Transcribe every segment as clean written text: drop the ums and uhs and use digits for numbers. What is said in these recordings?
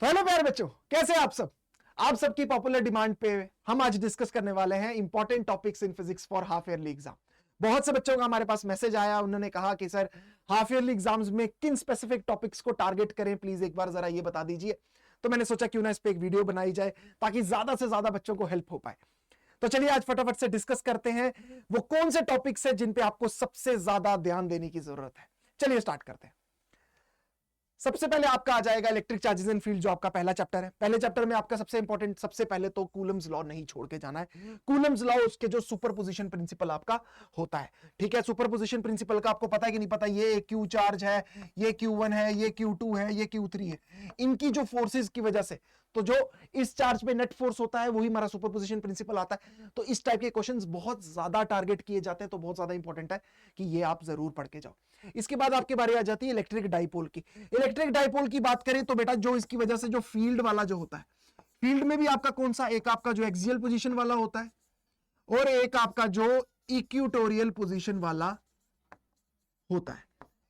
तो हेलो प्यारे बच्चों, कैसे आप सब? आप सबकी पॉपुलर डिमांड पे हम आज डिस्कस करने वाले हैं important topics in physics for half yearly exam. बहुत से बच्चों का हमारे पास मैसेज आया, उन्होंने कहा कि सर हाफ ईयरली एग्जाम्स में किन स्पेसिफिक टॉपिक्स को टारगेट करें, प्लीज एक बार जरा ये बता दीजिए। तो मैंने सोचा क्यों ना इस पे एक वीडियो बनाई जाए ताकि ज्यादा से ज्यादा बच्चों को हेल्प हो पाए। तो चलिए आज फटाफट से डिस्कस करते हैं वो कौन से टॉपिक्स है जिन पे आपको सबसे ज्यादा ध्यान देने की जरूरत है। चलिए स्टार्ट करते हैं। सबसे पहले आपका आ जाएगा इलेक्ट्रिक चार्जेस एंड फील्ड, जो आपका पहला चैप्टर है। पहले चैप्टर में आपका सबसे इंपॉर्टेंट, सबसे पहले तो कूलम्स लॉ नहीं छोड़ के जाना है। कूलम्स लॉ, उसके जो सुपरपोजिशन प्रिंसिपल आपका होता है, ठीक है। सुपरपोजिशन प्रिंसिपल का आपको पता है कि नहीं पता? ये क्यू चार्ज है, ये Q1 है, ये Q2 है, ये Q3 है। इनकी जो फोर्सेस की वजह से, तो जो इस चार्ज पे नेट फोर्स होता है वही हमारा सुपरपोजिशन प्रिंसिपल आता है। तो इस टाइप के क्वेश्चंस बहुत ज्यादा टारगेट किए जाते हैं, तो बहुत ज्यादा इंपॉर्टेंट है कि ये आप जरूर पढ़ के जाओ। इसके बाद आपके बारे आ जाती है इलेक्ट्रिक डाइपोल की। इलेक्ट्रिक डाइपोल की बात करें तो बेटा जो इसकी वजह से जो फील्ड वाला जो होता है, फील्ड में भी आपका कौन सा, एक आपका जो एक्सियल पोजीशन वाला होता है और एक आपका जो इक्वेटोरियल पोजीशन वाला होता है।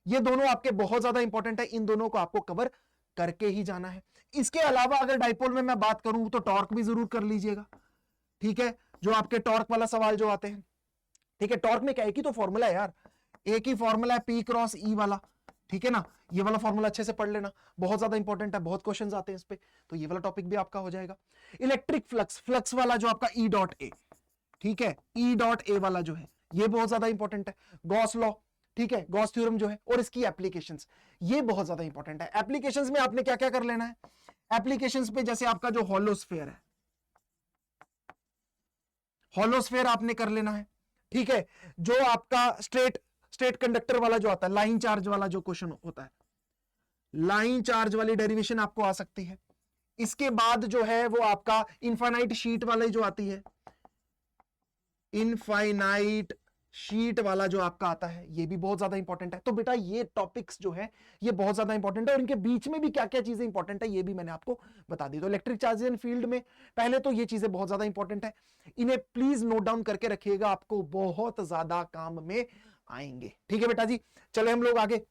ये दोनों आपके बहुत ज्यादा इंपॉर्टेंट है, इन दोनों को आपको कवर करके ही जाना है। इसके अलावा अगर डाइपोल में मैं बात करूं तो टॉर्क भी जरूर कर लीजिएगा, ठीक है। जो आपके टॉर्क वाला सवाल जो आते हैं, ठीक है। टॉर्क में क्या, एक ही तो फॉर्मूला है यार, एक ही फॉर्मूला है P क्रॉस E वाला, ठीक है ना। ये वाला फॉर्मूला अच्छे से पढ़ लेना, बहुत ज्यादा इंपॉर्टेंट है, बहुत क्वेश्चंस आते हैं इस पे, तो ये वाला टॉपिक भी आपका हो जाएगा। इलेक्ट्रिक फ्लक्स, फ्लक्स वाला जो आपका E डॉट ए, ठीक है, E डॉट ए वाला जो है ये बहुत ज्यादा इंपॉर्टेंट है। गॉस लॉ, ठीक है, गॉस थ्योरम जो है, और इसकी एप्लीकेशंस, ये बहुत ज्यादा इंपॉर्टेंट है। एप्लीकेशंस में आपने क्या क्या कर लेना है? एप्लीकेशंस पे जैसे आपका जो हॉलोस्फेयर है, हॉलोस्फेयर आपने कर लेना है, ठीक है। जो आपका स्ट्रेट कंडक्टर वाला जो आता है, लाइन चार्ज वाला जो क्वेश्चन होता है, लाइन चार्ज वाली डेरिवेशन आपको आ सकती है। इसके बाद जो है वो आपका इनफाइनाइट शीट वाली जो आती है, इनफाइनाइट शीट वाला जो आपका आता है, ये भी बहुत ज्यादा इंपॉर्टेंट है। तो बेटा ये टॉपिक्स जो है ये बहुत ज्यादा इंपॉर्टेंट है, और इनके बीच में भी क्या क्या चीजें इंपॉर्टेंट है ये भी मैंने आपको बता दी। तो इलेक्ट्रिक चार्जेस एंड फील्ड में पहले तो ये चीजें बहुत ज्यादा इंपॉर्टेंट है, इन्हें प्लीज नोट डाउन करके रखिएगा, आपको बहुत ज्यादा काम में आएंगे, ठीक है बेटा जी। चले हम लोग आगे।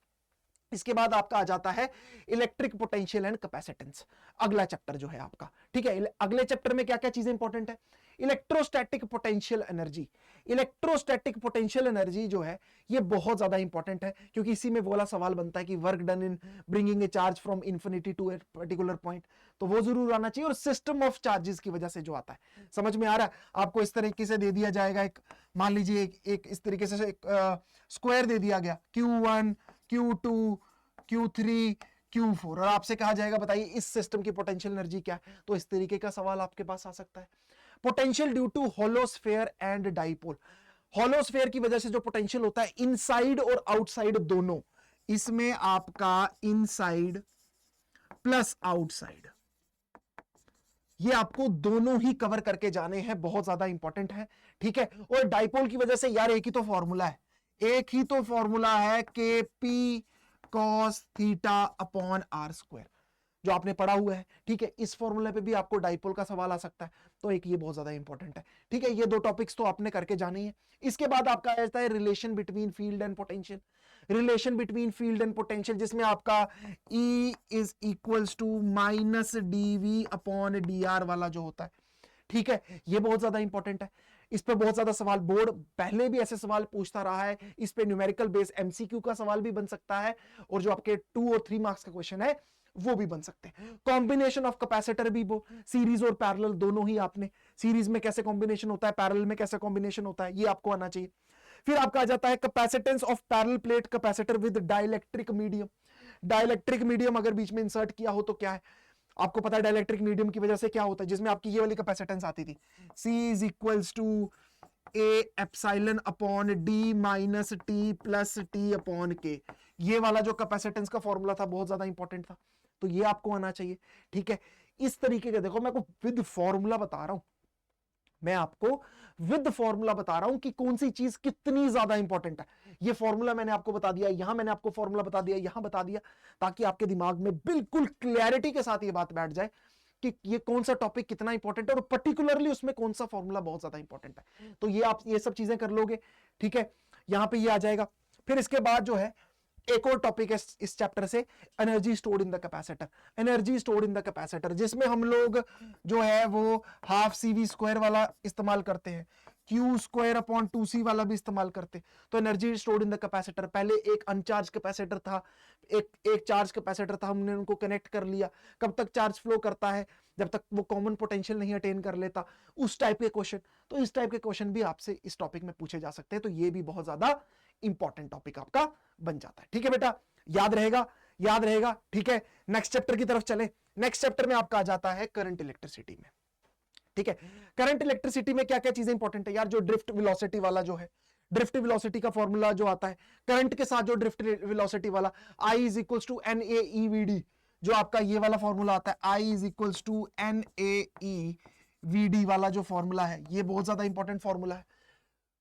इसके बाद आपका आ जाता है इलेक्ट्रिक पोटेंशियल एंड कैपेसिटेंस, अगला चैप्टर जो है आपका, ठीक है। अगले चैप्टर में क्या क्या चीजें इंपॉर्टेंट है? Electrostatic potential energy. Electrostatic potential energy जो है ये बहुत ज्यादा इंपॉर्टेंट है, क्योंकि इसी में वो वाला सवाल बनता है कि work done in bringing a charge from infinity to a particular point, तो वो जरूर आना चाहिए। और सिस्टम ऑफ चार्जेस की वजह से जो आता है, समझ में आ रहा है आपको? इस तरीके से दे दिया जाएगा, एक मान लीजिए एक इस तरीके से एक स्क्वायर दे दिया गया, Q1 Q2 Q3 Q4, और आपसे कहा जाएगा बताइए इस सिस्टम की पोटेंशियल एनर्जी क्या है। तो इस तरीके का सवाल आपके पास आ सकता है। Potential due to hollow sphere and dipole, hollow sphere की वजह से जो पोटेंशियल होता है इनसाइड और आउटसाइड दोनों, इसमें आपका इनसाइड प्लस आउटसाइड, ये आपको दोनों ही कवर करके जाने हैं, बहुत ज्यादा इंपॉर्टेंट है, ठीक है। और डाइपोल की वजह से यार एक ही तो फॉर्मूला है, एक ही तो फॉर्मूला है k p cos theta upon r square, जो आपने पढ़ा हुआ है, ठीक है। इस फॉर्मूले पे भी आपको डाइपोल का सवाल आ सकता है, तो एक ये बहुत ज्यादा इंपॉर्टेंट है, ठीक है। ये दो टॉपिक्स तो आपने करके जाने हैं। इसके बाद आपका आ जाता है relation between field and potential. Relation between field and potential, जिसमें आपका E is equals to minus dv upon dr वाला जो होता है, ठीक है। ये बहुत ज्यादा इंपॉर्टेंट है, इस पे बहुत ज्यादा सवाल, बोर्ड पहले भी ऐसे सवाल पूछता रहा है, इस पे न्यूमेरिकल बेस MCQ का सवाल भी बन सकता है, और जो आपके 2 और 3 मार्क्स का क्वेश्चन है वो भी बन सकते हैं। कॉम्बिनेशन ऑफ कैपेसिटर भी, वो सीरीज और पैरेलल दोनों ही, आपने सीरीज में कैसे कॉम्बिनेशन होता है, पैरेलल में कैसे कॉम्बिनेशन होता है, ये आपको आना चाहिए। फिर आपका आ जाता है capacitance of parallel plate capacitor with dielectric medium. Dielectric medium अगर बीच में इंसर्ट किया हो तो क्या है, आपको पता है डाइलेक्ट्रिक मीडियम की वजह से क्या होता है, जिसमें आपकी ये वाली कैपेसिटेंस आती थी, C is equals to A epsilon upon d minus t plus t upon k, ये वाला जो कैपेसिटेंस का फॉर्मूला था बहुत ज्यादा इंपॉर्टेंट था, तो ये आपको आना चाहिए, ठीक है। इस तरीके का देखो, मैं आपको विद फॉर्मूला बता रहा हूं, मैं आपको विद फॉर्मूला बता रहा हूं कि कौन सी चीज कितनी ज्यादा इंपॉर्टेंट है। ये फॉर्मूला मैंने आपको बता दिया, यहां मैंने आपको फॉर्मूला बता दिया, यहां बता दिया, ताकि आपके दिमाग में बिल्कुल क्लैरिटी के साथ ये बात बैठ जाए कि ये कौन सा टॉपिक कितना इंपॉर्टेंट है, और पर्टिकुलरली उसमें कौन सा फॉर्मूला बहुत ज्यादा इंपॉर्टेंट है। तो ये आप ये सब चीजें कर लोगे, ठीक है। यहां पे ये आ जाएगा। फिर इसके बाद जो है एक और टॉपिक है इस चैप्टर से, energy stored in the capacitor. Energy stored in the capacitor, जिसमें हम लोग जो है वो हाफ CV स्क्वायर वाला इस्तेमाल करते हैं, Q स्क्वायर अपॉन 2C वाला भी इस्तेमाल करते हैं। तो energy stored in the capacitor, पहले एक अनचार्ज कैपेसिटर था, एक चार्ज कैपेसिटर था, हमने उनको कनेक्ट कर लिया। कब तक चार्ज फ्लो करता है? जब तक वो कॉमन पोटेंशियल नहीं अटेन कर लेता, उस टाइप के क्वेश्चन। तो इस टाइप के क्वेश्चन भी आपसे इस टॉपिक में पूछे जा सकते हैं। तो ये भी बहुत ज्यादा इंपॉर्टेंट टॉपिक आपका बन जाता है। ठीक है बेटा, याद रहेगा, याद रहेगा। ठीक है, नेक्स्ट चैप्टर की तरफ चले। नेक्स्ट चैप्टर में आपका आ जाता है करंट इलेक्ट्रिसिटी में। ठीक है, करंट इलेक्ट्रिसिटी में क्या क्या चीजें इंपॉर्टेंट है यार? जो ड्रिफ्ट वेलोसिटी वाला जो है, ड्रिफ्ट वेलोसिटी का फॉर्मूला जो आता है करंट के साथ, जो ड्रिफ्ट वेलोसिटी वाला I is equals to NAEVD, जो आपका ये वाला फॉर्मूला आता है I is equals to NAEVD वाला जो फॉर्मूला है, ये बहुत ज्यादा इंपॉर्टेंट फॉर्मूला है।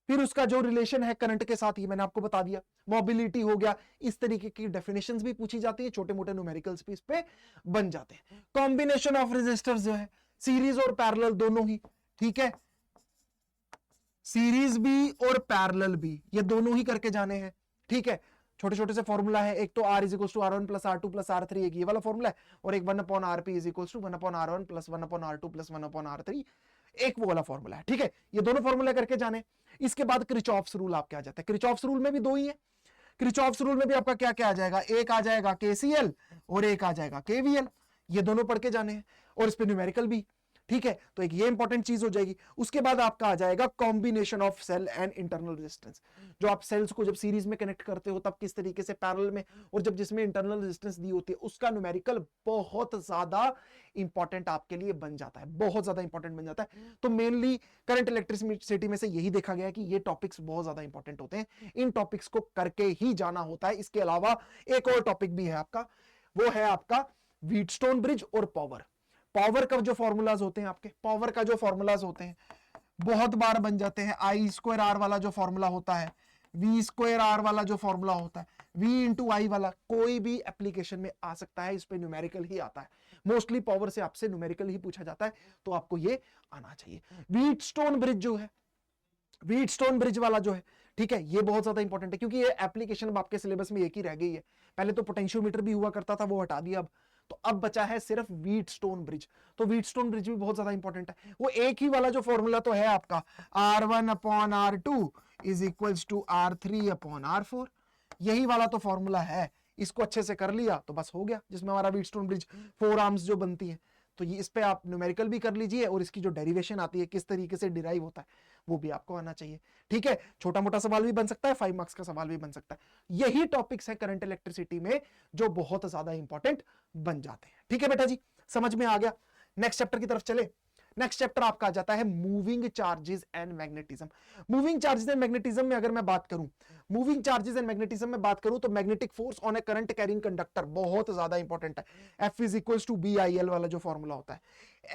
फिर उसका जो रिलेशन है करंट के साथ, ये मैंने आपको बता दिया। मोबिलिटी हो गया, इस तरीके की डेफिनेशंस भी पूछी जाती है, छोटे मोटे न्यूमेरिकल्स भी इस पे बन जाते हैं। कॉम्बिनेशन ऑफ रेजिस्टर्स जो है, सीरीज और पैरेलल दोनों ही, ठीक है, सीरीज भी और पैरेलल भी, ये दोनों ही करके जाने हैं। ठीक है, छोटे छोटे से फॉर्मूला है, एक तो R is equal to R1 plus R2 plus R3, एक ये वाला फॉर्मूला है, और एक 1 upon RP is equal to 1 upon R1 plus 1 upon R2 plus 1 upon R3, एक वो वाला फॉर्मूला है। ठीक है, ये दोनों फॉर्मूला करके जाने। इसके बाद क्रिचॉफ्स रूल आपके आ जाते हैं। क्रिचॉफ्स रूल में भी दो ही है। क्रिचॉफ्स रूल में भी आपका क्या क्या आ जाएगा? एक आ जाएगा KCL और एक आ जाएगा KVL, ये दोनों पढ़ के जाने हैं, और इस पे न्यूमेरिकल भी। ठीक है, तो एक ये इंपॉर्टेंट चीज हो जाएगी। उसके बाद आपका आ जाएगा combination of cell and internal resistance, जो आप सेल्स को जब सीरीज में कनेक्ट करते हो तब किस तरीके से, पैरेलल में, और जब जिसमें इंटरनल रेजिस्टेंस दी होती है, उसका न्यूमेरिकल बहुत ज्यादा इंपॉर्टेंट आपके लिए बन जाता है, बहुत ज्यादा इंपॉर्टेंट बन जाता है। तो मेनली करंट इलेक्ट्रिसिटी में से यही देखा गया कि ये टॉपिक्स बहुत ज्यादा इंपॉर्टेंट होते हैं, इन टॉपिक्स को करके ही जाना होता है। इसके अलावा एक और टॉपिक भी है आपका, वो है आपका व्हीटस्टोन ब्रिज और पावर। पावर का जो फॉर्मूलाज होते हैं आपके, पावर का जो फॉर्मूलाज होते हैं बहुत बार बन जाते हैं। I स्क्वायर R वाला जो फॉर्मूला होता है, V स्क्वायर R वाला जो फॉर्मूला होता है, V इंटू आई वाला, कोई भी एप्लीकेशन में आ सकता है, इस पे न्यूमेरिकल ही आता है। मोस्टली पावर से आपसे न्यूमेरिकल ही पूछा जाता है, तो आपको ये आना चाहिए। व्हीटस्टोन ब्रिज जो है, व्हीटस्टोन ब्रिज वाला जो है, ठीक है, ये बहुत ज्यादा इंपॉर्टेंट है, क्योंकि ये एप्लीकेशन आपके सिलेबस में एक ही रह गई है। पहले तो पोटेंशियोमीटर भी हुआ करता था, वो हटा दिया अब, तो अब बचा है सिर्फ व्हीटस्टोन ब्रिज। तो व्हीटस्टोन ब्रिज भी बहुत ज्यादा इंपॉर्टेंट है। वो एक ही वाला जो फॉर्मूला तो है आपका, R1 upon R2 is equals to R3 upon R4, यही वाला तो फॉर्मूला है। इसको अच्छे से कर लिया तो बस हो गया, जिसमें हमारा व्हीटस्टोन ब्रिज 4 आर्म्स जो बनती है। तो ये इस पे आप न्यूमेरिकल भी कर लीजिए, और इसकी जो डेरिवेशन आती है, किस तरीके से डिराइव होता है, वो भी आपको आना चाहिए। ठीक है, छोटा मोटा सवाल भी बन सकता है, 5 मार्क्स का सवाल भी बन सकता है। यही टॉपिक्स है करंट इलेक्ट्रिसिटी में जो बहुत ज्यादा इंपॉर्टेंट बन जाते हैं। ठीक है बेटा जी, समझ में आ गया। नेक्स्ट चैप्टर की तरफ चले। नेक्स्ट चैप्टर आपका आ जाता है moving charges and magnetism. Moving charges and magnetism में अगर मैं बात करूं, मूविंग चार्जेस एंड मैग्नेटिज्म में बात करूं, तो magnetic force on a current carrying conductor बहुत ज्यादा इंपॉर्टेंट है। F is equals to BIL वाला जो फॉर्मूला होता है,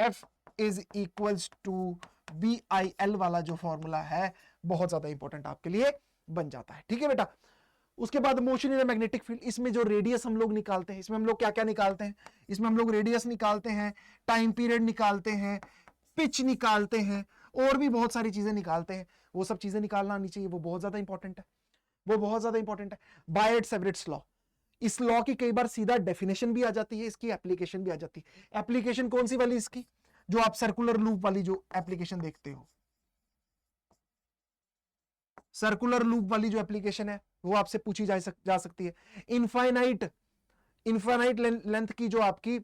F is equals to BIL वाला जो फॉर्मूला है, बहुत ज्यादा इंपॉर्टेंट आपके लिए बन जाता है। ठीक है बेटा, उसके बाद मोशन इन मैग्नेटिक फील्ड, इसमें जो रेडियस हम लोग निकालते हैं, इसमें हम लोग क्या क्या निकालते हैं? इसमें हम लोग रेडियस निकालते हैं, टाइम पीरियड निकालते हैं, पिच निकालते हैं, और भी बहुत सारी चीजें निकालते हैं। वो सब चीजें निकालना आनी चाहिए, वो बहुत ज्यादा इंपॉर्टेंट है, वो बहुत ज्यादा इंपॉर्टेंट है। बायट-सेवरिट्स लॉ, इस लॉ की कई बार सीधा डेफिनेशन भी आ जाती है, इसकी एप्लीकेशन भी आ जाती है। एप्लीकेशन कौन सी वाली इसकी? जो आप सर्कुलर लूप वाली जो एप्लीकेशन देखते हो, सर्कुलर लूप वाली जो एप्लीकेशन है, वो आपसे पूछी जा सकती है। इनफाइनाइट लेंथ की जो आपकी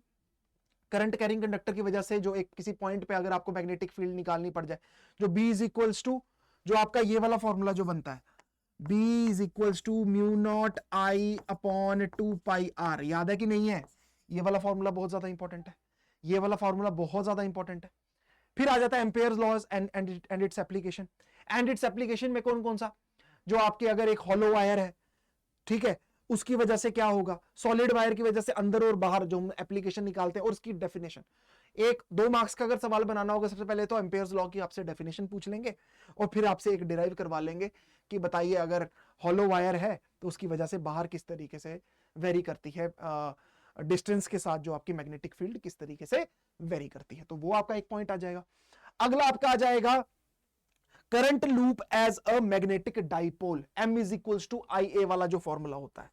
करंट कैरिंग कंडक्टर की वजह से जो एक किसी पॉइंट पे अगर आपको मैग्नेटिक फील्ड निकालनी पड़ जाए, जो B इज इक्वल्स टू, जो आपका ये वाला फॉर्मूला जो बनता है, B is equals to mu naught I upon 2 pi R, याद है कि नहीं है? ये वाला फॉर्मूला बहुत ज्यादा इंपॉर्टेंट है, ये वाला फॉर्मूला बहुत ज्यादा इंपॉर्टेंट है। फिर आ जाता है Ampere's law and its application. And its application में कौन कौन सा? जो आपके अगर एक हॉलो वायर है, ठीक है, उसकी वजह से क्या होगा, सॉलिड वायर की वजह से अंदर और बाहर जो हम एप्लीकेशन निकालते हैं, और उसकी डेफिनेशन। 1-2 मार्क्स का अगर सवाल बनाना होगा, सबसे पहले तो एम्पेयर्स लॉ की आपसे डेफिनेशन पूछ लेंगे, और फिर आपसे एक डिराइव करवा लेंगे कि बताइए अगर हॉलो वायर है तो उसकी वजह से बाहर किस तरीके से वेरी करती है, डिस्टेंस के साथ जो आपकी मैग्नेटिक फील्ड किस तरीके से वेरी करती है। तो वो आपका एक पॉइंट आ जाएगा। अगला आपका आ जाएगा current loop as a magnetic dipole, M is equals to IA वाला जो फॉर्मूला होता है,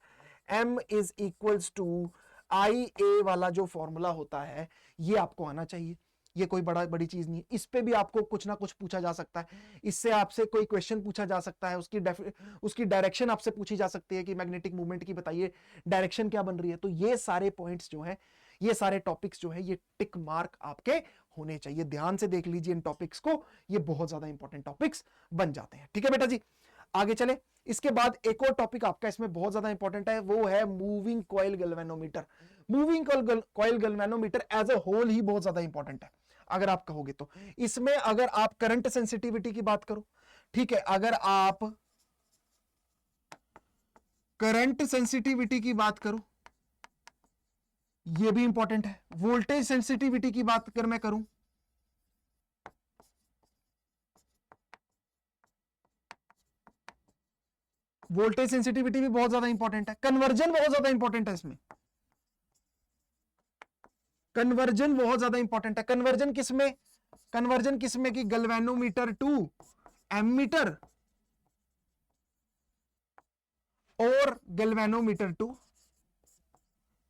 M is equals to IA वाला जो फॉर्मूला होता है ये आपको आना चाहिए। ये कोई बड़ी चीज नहीं है। इस पे भी आपको कुछ ना कुछ पूछा जा सकता है, इससे आपसे कोई क्वेश्चन पूछा जा सकता है, उसकी डायरेक्शन आपसे पूछी जा सकती है कि मैग्नेटिक मूवमेंट की बताइए डायरेक्शन क्या बन रही है। तो ये सारे पॉइंट्स जो है, ये सारे टॉपिक्स जो है, ये टिक मार्क आपके होने चाहिए। ध्यान से देख लीजिए इन टॉपिक्स को, ये बहुत ज्यादा इंपॉर्टेंट टॉपिक्स बन जाते हैं। ठीक है बेटा जी, आगे चले। इसके बाद एक और टॉपिक आपका इसमें बहुत ज्यादा इंपॉर्टेंट है, वो है moving coil galvanometer. Moving coil galvanometer as a whole ही बहुत ज्यादा इंपॉर्टेंट है अगर आप कहोगे तो। इसमें अगर आप करंट सेंसिटिविटी की बात करो, ठीक है, अगर आप करंट सेंसिटिविटी की बात करो, ये भी इंपॉर्टेंट है। वोल्टेज सेंसिटिविटी की बात अगर मैं करूं, वोल्टेज सेंसिटिविटी भी बहुत ज्यादा इंपॉर्टेंट है। कन्वर्जन बहुत ज्यादा इंपॉर्टेंट है इसमें, कन्वर्जन बहुत ज्यादा इंपॉर्टेंट है। कन्वर्जन किसमें, कन्वर्जन किसमें कि गैल्वेनोमीटर टू एमीटर और गैल्वेनोमीटर टू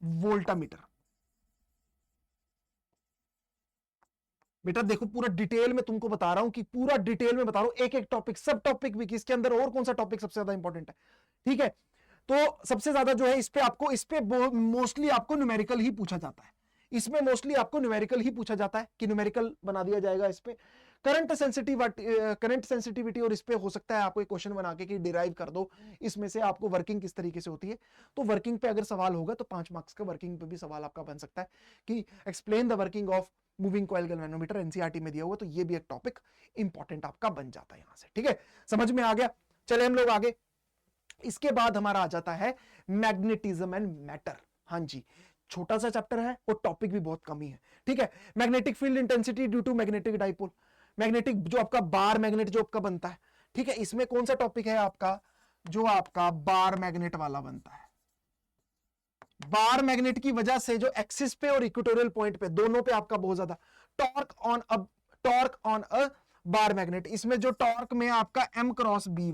वोल्टामीटर। बेटा देखो पूरा डिटेल में तुमको बता रहा हूं, कि पूरा डिटेल में बता रहा हूं, एक एक टॉपिक, सब टॉपिक भी, इसके अंदर और कौन सा टॉपिक सबसे ज्यादा इंपॉर्टेंट है। ठीक है, तो सबसे ज्यादा जो है इस पे मोस्टली आपको न्यूमेरिकल ही पूछा जाता है। इसमें मोस्टली आपको न्यूमेरिकल ही पूछा जाता है, कि न्यूमेरिकल बना दिया जाएगा इस पे। करंट सेंसिटिविटी और इस पे हो सकता है आपको एक क्वेश्चन बना के कि डिराइव कर दो इसमें से आपको वर्किंग किस तरीके से होती है। तो वर्किंग पे अगर सवाल होगा तो 5 मार्क्स का वर्किंग पे भी सवाल आपका बन सकता है, कि explain the working of moving coil galvanometer, NCERT में दिया हुआ। तो ये भी एक टॉपिक इंपॉर्टेंट आपका बन जाता है यहां से। ठीक है, समझ में आ गया। चले हम लोग आगे। इसके बाद हमारा आ जाता है मैग्नेटिज्म एंड मैटर। हाँ जी, छोटा सा चैप्टर है और टॉपिक भी बहुत कम ही है। ठीक है, magnetic field intensity due to magnetic dipole. Magnetic जो आपका बार मैग्नेट जो आपका बनता है, ठीक है, इसमें कौन सा टॉपिक है आपका, जो आपका बार मैग्नेट वाला बनता है। बार मैग्नेट की वजह से जो एक्सिस पे और इक्वेटोरियल पॉइंट पे दोनों पे आपका बहुत ज्यादा torque on a bar magnet. इसमें जो टॉर्क में आपका M क्रॉस बी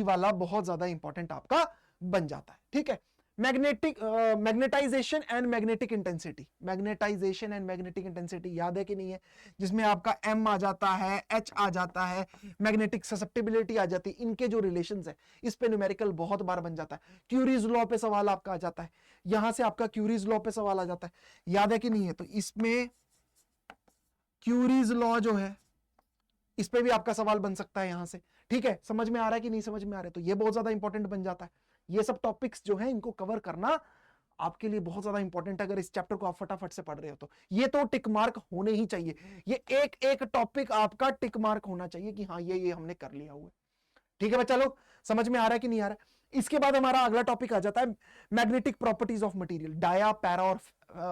वाला बहुत ज्यादा इंपॉर्टेंट आपका बन जाता है। ठीक है, magnetization and magnetic intensity. Magnetization and magnetic intensity याद है कि नहीं है, जिसमें आपका M आ जाता है, H आ जाता है, मैग्नेटिक ससेप्टिबिलिटी आ जाती है। इनके जो रिलेशंस है इस पे न्यूमेरिकल बहुत बार बन जाता है। क्यूरीज लॉ पे सवाल आपका आ जाता है, यहां से आपका क्यूरीज लॉ पे सवाल आ जाता है, याद है कि नहीं है। तो इसमें क्यूरीज लॉ जो है इस पे भी आपका सवाल बन सकता है यहां से। ठीक है, समझ में आ रहा है कि नहीं समझ में आ रहा है, तो ये बहुत ज्यादा इंपॉर्टेंट बन जाता है। ये सब टॉपिक्स जो है इनको कवर करना आपके लिए बहुत ज्यादा इंपॉर्टेंट है, अगर इस चैप्टर को आप फटाफट से पढ़ रहे हो तो। ये तो टिक मार्क होने ही चाहिए, ये एक एक टॉपिक आपका टिक मार्क होना चाहिए कि हाँ ये हमने कर लिया हुआ। ठीक है बच्चा लोग, समझ में आ रहा है कि नहीं आ रहा है। इसके बाद हमारा अगला टॉपिक आ जाता है magnetic properties of material, dia, para और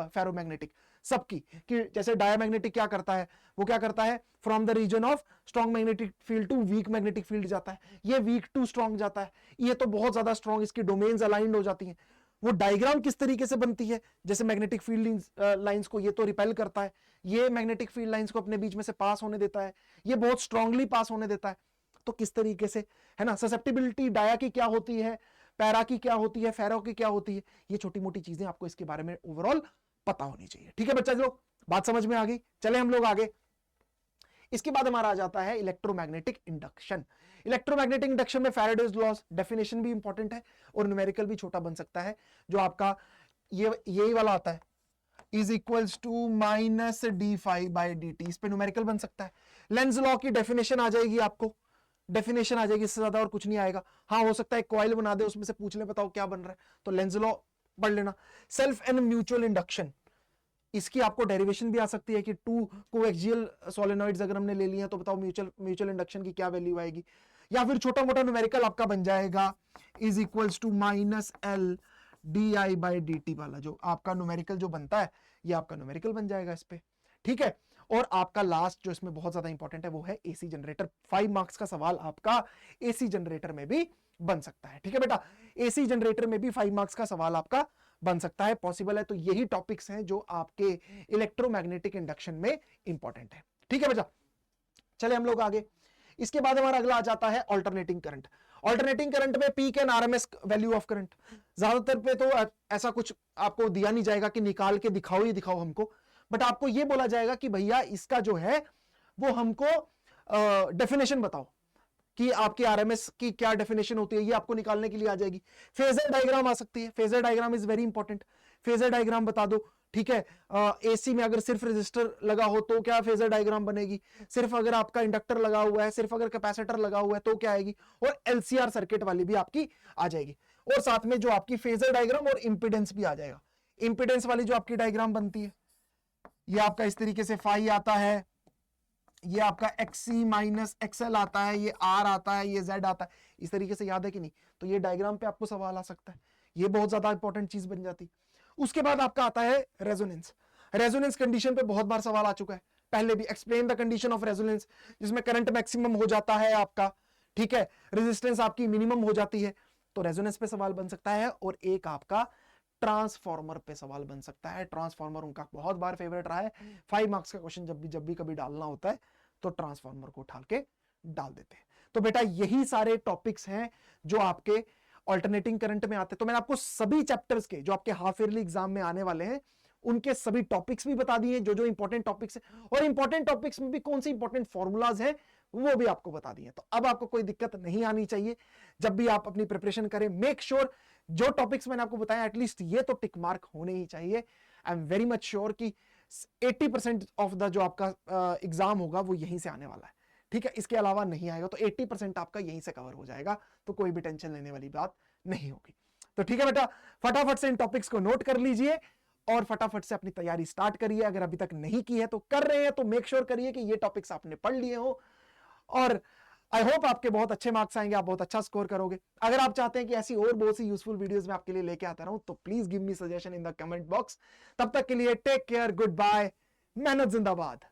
फेरोमैग्नेटिक सबकी। कि जैसे डायामैग्नेटिक क्या करता है, वो क्या करता है, from the region of strong magnetic field to weak magnetic field जाता है, ये वीक टू स्ट्रॉन्ग जाता है, ये तो बहुत ज्यादा स्ट्रॉन्ग, इसकी डोमेन्स अलाइंड हो जाती हैं। वो डायग्राम किस तरीके से बनती है, जैसे मैग्नेटिक फील्ड लाइंस को ये तो रिपेल करता है, ये मैग्नेटिक फील्ड लाइंस को अपने बीच में से पास होने देता है, ये बहुत स्ट्रांगली पास होने देता है। तो किस तरीके से, है ना, ससेप्टिबिलिटी डाया की क्या होती है, पैरा की क्या होती है, फेरो की क्या होती है, ये छोटी मोटी चीजें आपको इसके बारे में ओवरऑल पता होनी चाहिए। ठीक है बच्चा लोग, बात समझ में आ गई। चले हम लोग आगे। इसके बाद हमारा आ जाता है इलेक्ट्रोमैग्नेटिक इंडक्शन। इलेक्ट्रोमैग्नेटिक इंडक्शन में फैराडेज लॉज डेफिनेशन भी इंपॉर्टेंट है और न्यूमेरिकल भी छोटा बन सकता है, जो आपका यही वाला आता है, is equals to minus d∅/dt। इस पे न्यूमेरिकल बन सकता है। लेंज लॉ की डेफिनेशन आ जाएगी, आपको डेफिनेशन आ जाएगी, इससे ज्यादा और कुछ नहीं आएगा। हाँ, हो सकता है कॉइल बना दे, उसमें से पूछ ले बताओ क्या बन रहा है, तो लेंज लॉ पढ़ लेना। सेल्फ एंड म्यूचुअल इंडक्शन, इसकी आपको डेरिवेशन भी आ सकती है कि टू कोएक्सियल सोलेनॉइड्स अगर हमने ले लिए हैं तो बताओ म्यूचुअल इंडक्शन की क्या वैल्यू आएगी। या फिर छोटा मोटा न्यूमेरिकल आपका बन जाएगा, इज इक्वल्स टू -L वाला, जो आपका न्यूमेरिकल जो बनता है ये आपका न्यूमेरिकल बन जाएगा इस पे। ठीक है, और आपका लास्ट जो इसमें बहुत ज्यादा इंपॉर्टेंट है वो है एसी जनरेटर। 5 मार्क्स का सवाल आपका एसी जनरेटर में भी बन सकता है। ठीक है बेटा, एसी जनरेटर में भी 5 मार्क्स का सवाल आपका बन सकता है, पॉसिबल है। तो यही टॉपिक्स हैं जो आपके इलेक्ट्रोमैग्नेटिक इंडक्शन में इंपॉर्टेंट है। ठीक है बेटा, चले हम लोग आगे। इसके बाद हमारा अगला आ जाता है ऑल्टरनेटिंग करंट। ऑल्टरनेटिंग करंट में peak and RMS value of current, ज्यादातर पे तो ऐसा कुछ आपको दिया नहीं जाएगा कि निकाल के दिखाओ ही दिखाओ हमको, बट आपको ये बोला जाएगा कि भैया इसका जो है वो हमको डेफिनेशन बताओ कि आपकी आरएमएस की क्या डेफिनेशन होती है, ये आपको निकालने के लिए आ जाएगी। फेजर डायग्राम आ सकती है, phasor diagram is very important, phasor diagram बता दो, ठीक है। एसी में अगर सिर्फ रेजिस्टर लगा हो तो क्या फेजर डायग्राम बनेगी, सिर्फ अगर आपका इंडक्टर लगा हुआ है, सिर्फ अगर कैपेसिटर लगा हुआ है तो क्या आएगी, और एलसीआर सर्किट वाली भी आपकी आ जाएगी, और साथ में जो आपकी फेजर डायग्राम और इंपिडेंस भी आ जाएगा। इंपिडेंस वाली जो आपकी डायग्राम बनती है ये आपका इस तरीके से फाई आता है, ये आपका XC माइनस XL आता है, ये R आता है, ये Z आता है, इस तरीके से याद है कि नहीं। तो ये डायग्राम पे आपको सवाल आ सकता है, ये बहुत ज्यादा इंपॉर्टेंट चीज बन जाती। उसके बाद आपका आता है रेजोनेंस। रेजोनेंस कंडीशन पे बहुत बार सवाल आ चुका है, पहले भी। Explain the condition of resonance, जिसमें करंट मैक्सिमम हो जाता है आपका, ठीक है, रेजिस्टेंस आपकी मिनिमम हो जाती है, तो रेजोनेंस पे सवाल बन सकता है। और एक आपका ट्रांसफॉर्मर पे सवाल बन सकता है। ट्रांसफॉर्मर उनका बहुत बार फेवरेट रहा है, 5 मार्क्स का क्वेश्चन जब भी कभी डालना होता है तो ट्रांसफॉर्मर को उठा के डाल देते हैं। तो बेटा यही सारे टॉपिक्स हैं जो आपके ऑल्टरनेटिंग करंट में आते हैं। तो मैंने आपको सभी चैप्टर्स के जो आपके हाफ ईयरली एग्जाम में आने वाले हैं उनके सभी टॉपिक्स भी बता दिए, जो जो इंपॉर्टेंट टॉपिक्स है, और इंपॉर्टेंट टॉपिक्स में भी कौन सी इंपॉर्टेंट फॉर्मूलाज हैं वो भी आपको बता दिए। तो अब आपको कोई दिक्कत नहीं आनी चाहिए जब भी आप अपनी प्रिपरेशन करें। मेक श्योर जो टॉपिक्स मैंने आपको बताया एटलीस्ट ये तो टिक मार्क होने ही चाहिए। I am very much sure कि 80% ऑफ द जो आपका एग्जाम होगा वो यहीं से आने वाला है, ठीक है, इसके अलावा नहीं आएगा। तो 80% आपका यहीं से कवर हो जाएगा, तो कोई भी टेंशन लेने वाली बात नहीं होगी। तो ठीक है बेटा, फटाफट से इन टॉपिक्स को नोट कर लीजिए और फटाफट से अपनी तैयारी स्टार्ट करिए। अगर अभी तक नहीं की है तो कर रहे हैं तो मेक श्योर करिए कि ये टॉपिक्स आपने पढ़ लिए हो, और आई होप आपके बहुत अच्छे मार्क्स आएंगे, आप बहुत अच्छा स्कोर करोगे। अगर आप चाहते हैं कि ऐसी और बहुत सी यूजफुल वीडियोस मैं आपके लिए लेके आता रहूं तो please give me suggestion in the comment box. तब तक के लिए टेक केयर, गुड बाय, मेहनत जिंदाबाद।